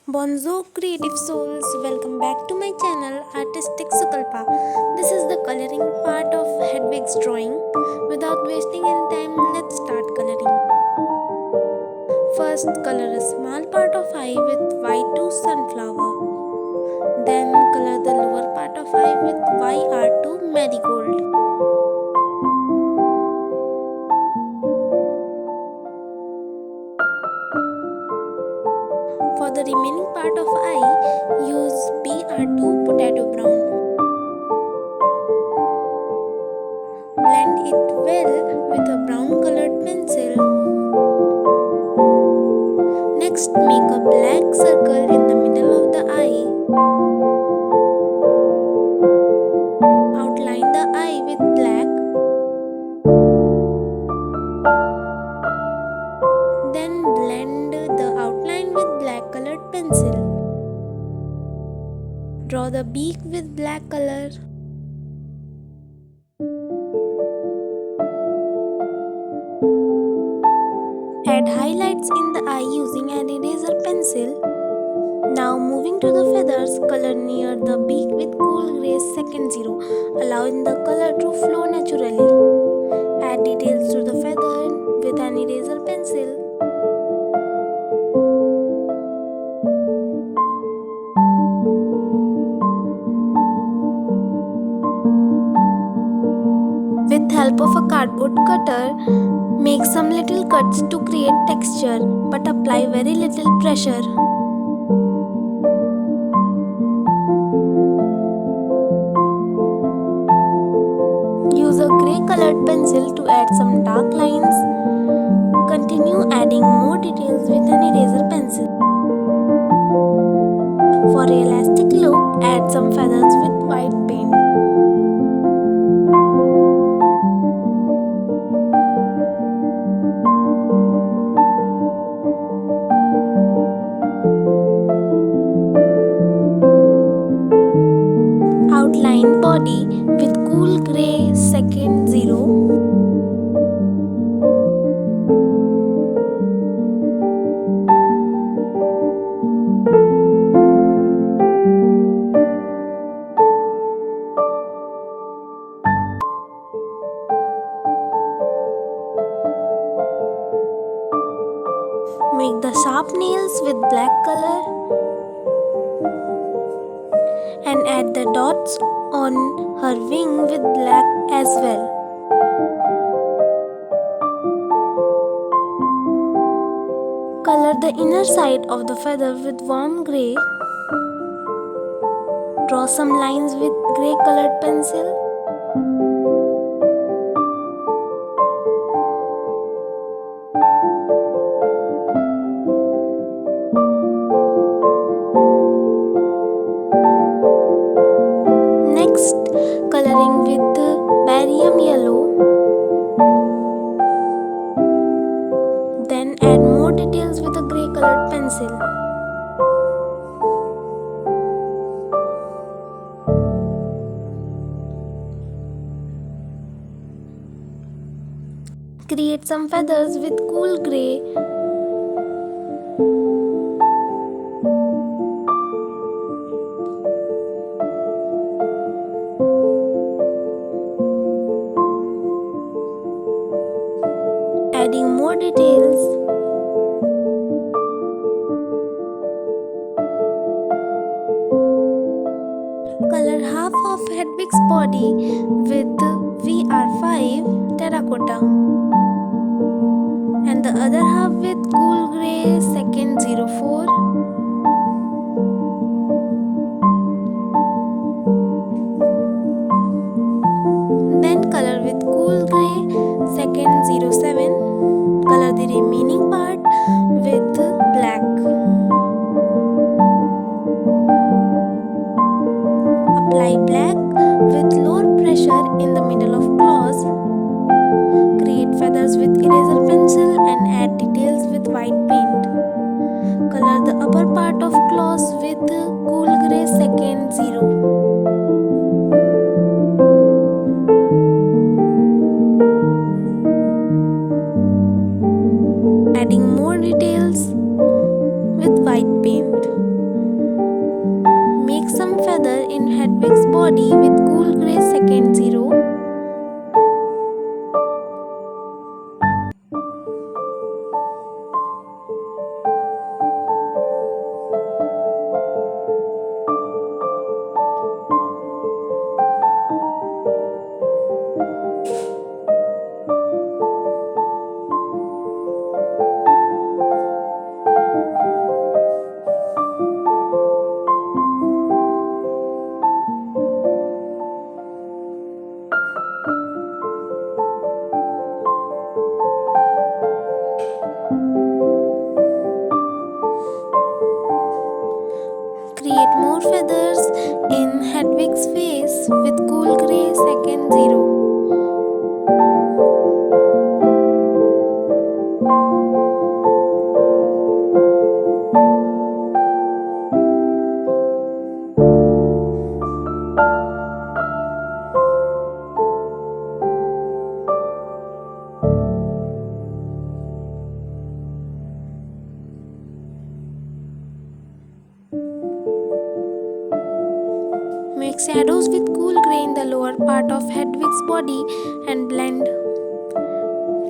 Bonzo creative souls, welcome back to my channel Artistic Sukalpa. This is the coloring part of Hedwig's drawing. Without wasting any time, let's start coloring. First, color a small part of eye with Y2 sunflower. Then color the lower part of eye with YR2 marigold. For the remaining part of eye, use BR2 potato brown. Blend it well with a brown colored pencil. Next, make a black circle in the middle of the eye. Outline the eye with black. Then blend the outline with black colored pencil. Draw the beak with black color. Add highlights in the eye using an eraser pencil. Now moving to the feathers, color near the beak with cool gray second 0, allowing the color to flow naturally. Add details to the feather with an eraser pencil. With help of a cardboard cutter, make some little cuts to create texture, but apply very little pressure. Use a grey colored pencil to add some dark lines. Continue adding more details with an eraser pencil. For a realistic look, add some feathers with white paint. Outline body with cool grey second 0. Make the sharp nails with black color and add the dots on her wing with black as well. Color the inner side of the feather with warm grey. Draw some lines with grey colored pencil. Next, coloring with barium yellow. Then add more details with a grey colored pencil. Create some feathers with cool grey. Adding more details. Color half of Hedwig's body with VR5 terracotta and the other half with cool grey second 04. Then color with cool grey second 07. Color the remaining part with black. Apply black with lower pressure in the middle of claws. Create feathers with eraser pencil and add details with white paint. Color the body with cool grey second 0. Create more feathers in Hedwig's face with cool grey second 0. Make shadows with cool grey in the lower part of Hedwig's body and blend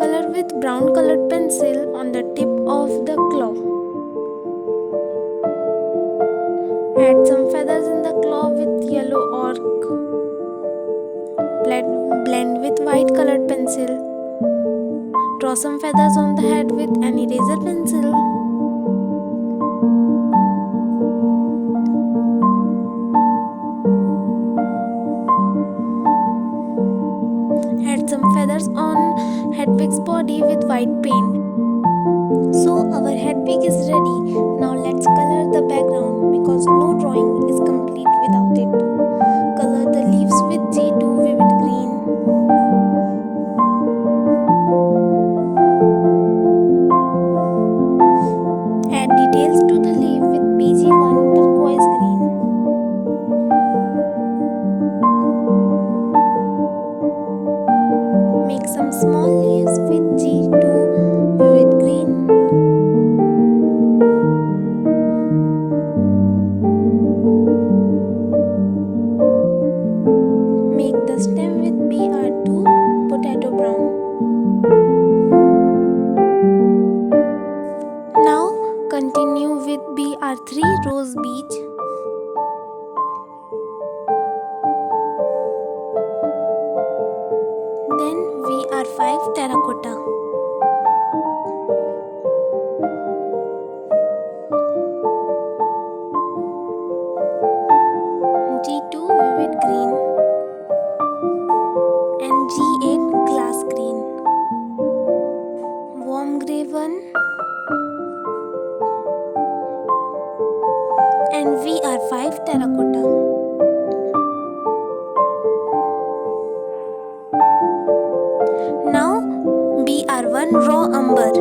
color with brown colored pencil on the tip of the claw. Add some feathers in the claw with yellow orc. Blend with white colored pencil. Draw some feathers on the head with an eraser pencil. Add some feathers on Hedwig's body with white paint. So our Hedwig is ready. Now let's color the background because no drawing is complete without it. Color the leaves with G2 vivid green. Add details to the leaf with BG1 turquoise green. Make some small leaves with G2 vivid green. Make the stem with BR2 potato brown. Now continue with BR3 rose beach. Then BR5 terracotta. G2 vivid green and G8 glass green. Warm grey 1 and VR5 terracotta. Now BR1 raw umber.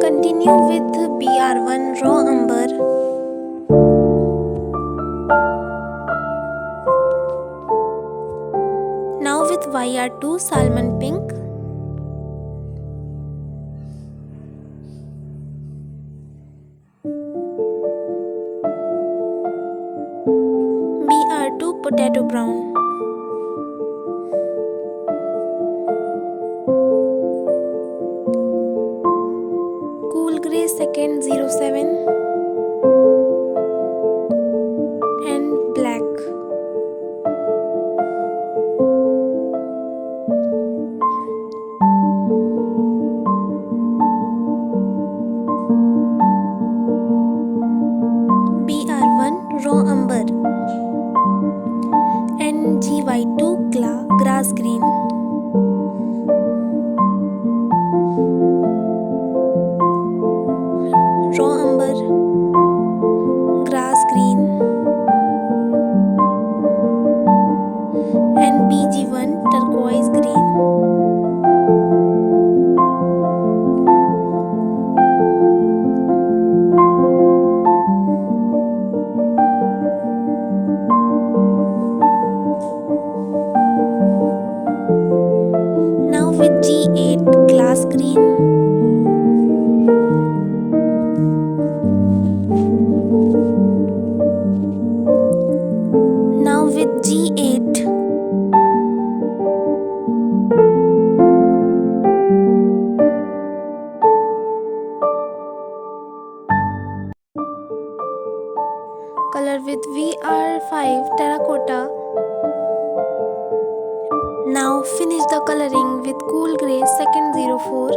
Continue with BR1 raw umber. Now with YR2 salmon pink. BR2 potato brown. Cool grey second 07 and black. BR1 raw umber and GY2 grass green. Raw umber, grass green and BG1 turquoise green. Now with G8 glass green of terracotta. Now finish the coloring with cool grey second 04.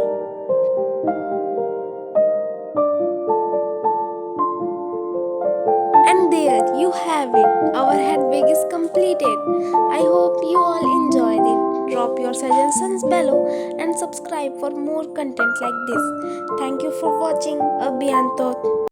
And there you have it. Our Hedwig is completed. I hope you all enjoyed it. Drop your suggestions below and subscribe for more content like this. Thank you for watching. Abhiyantot.